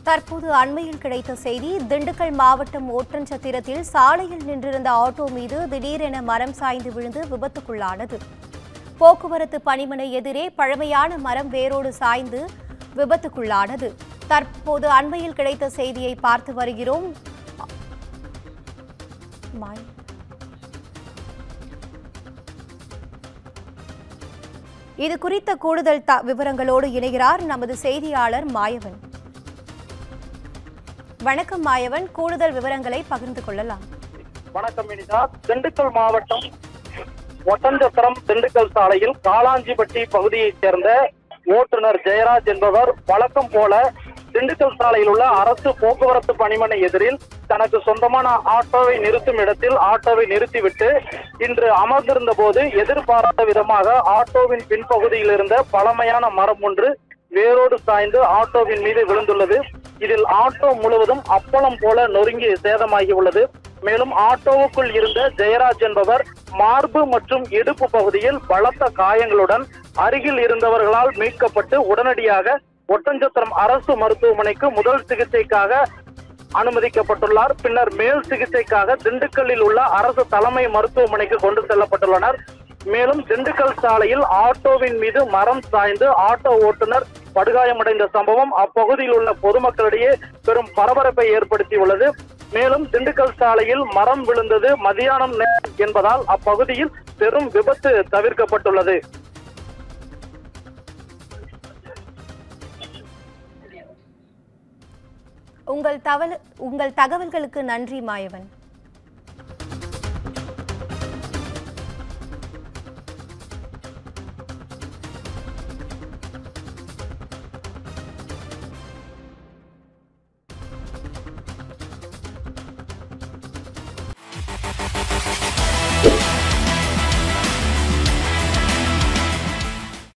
தற்போது அண்மையில் கிடைத்த செய்தி. திண்டுக்கல் மாவட்டம் ஒட்டன்சத்திரத்தில் சாலையில் நின்றிருந்த ஆட்டோ மீது திடீரென மரம் சாய்ந்து விழுந்து விபத்துக்குள்ளானது. போக்குவரத்து பணிமனை எதிரே பழமையான மரம் வேரோடு சாய்ந்து விபத்துக்குள்ளானது. தற்போது அண்மையில் கிடைத்த செய்தியை பார்த்து வருகிறோம். இது குறித்த கூடுதல் விவரங்களோடு இணைகிறார் நமது செய்தியாளர் மாயவன். வணக்கம் மாயவன், கூடுதல் விவரங்களை பகிர்ந்து கொள்ளலாம். வணக்கம் இனிதா. திண்டுக்கல் மாவட்டம் ஒட்டன்சத்திரம் திண்டுக்கல் சாலையில் காளாஞ்சிப்பட்டி பகுதியைச் சேர்ந்த ஓட்டுநர் ஜெயராஜ் என்பவர் வழக்கம் போல திண்டுக்கல் சாலையில் உள்ள அரசு போக்குவரத்து பணிமனை எதிரில் தனக்கு சொந்தமான ஆட்டோவை நிறுத்தும் இடத்தில் ஆட்டோவை நிறுத்திவிட்டு இன்று அமர்ந்திருந்த போது எதிர்பாராத விதமாக ஆட்டோவின் பின்பகுதியில் இருந்த பழமையான மரம் ஒன்று வேரோடு சாய்ந்து ஆட்டோவின் மீது விழுந்துள்ளது. இதில் ஆட்டோ முழுவதும் அப்பளம் போல நொறுங்கி சேதமாகி உள்ளது. மேலும் ஆட்டோவுக்குள் இருந்த ஜெயராஜ் என்பவர் மார்பு மற்றும் இடுப்பு பகுதியில் பலத்த காயங்களுடன் அருகில் இருந்தவர்களால் மீட்கப்பட்டு உடனடியாக ஒட்டன்சத்திரம் அரசு மருத்துவமனைக்கு முதல் சிகிச்சைக்காக அனுமதிக்கப்பட்டுள்ளார். பின்னர் மேல் சிகிச்சைக்காக திண்டுக்கல்லில் உள்ள அரசு தலைமை மருத்துவமனைக்கு கொண்டு செல்லப்பட்டுள்ளனர். மேலும் திண்டுக்கல் சாலையில் ஆட்டோவின் மீது மரம் சாய்ந்து ஆட்டோ ஓட்டுநர் படுகாயமடைந்த சம்பவம் அப்பகுதியில் உள்ள பொதுமக்களிடையே பெரும் பரபரப்பை ஏற்படுத்தியுள்ளது. மேலும் திண்டுக்கல் சாலையில் மரம் விழுந்தது மதியானம் என்பதால் அப்பகுதியில் பெரும் விபத்து தவிர்க்கப்பட்டுள்ளது. உங்கள் தகவல்களுக்கு நன்றி மாயவன். you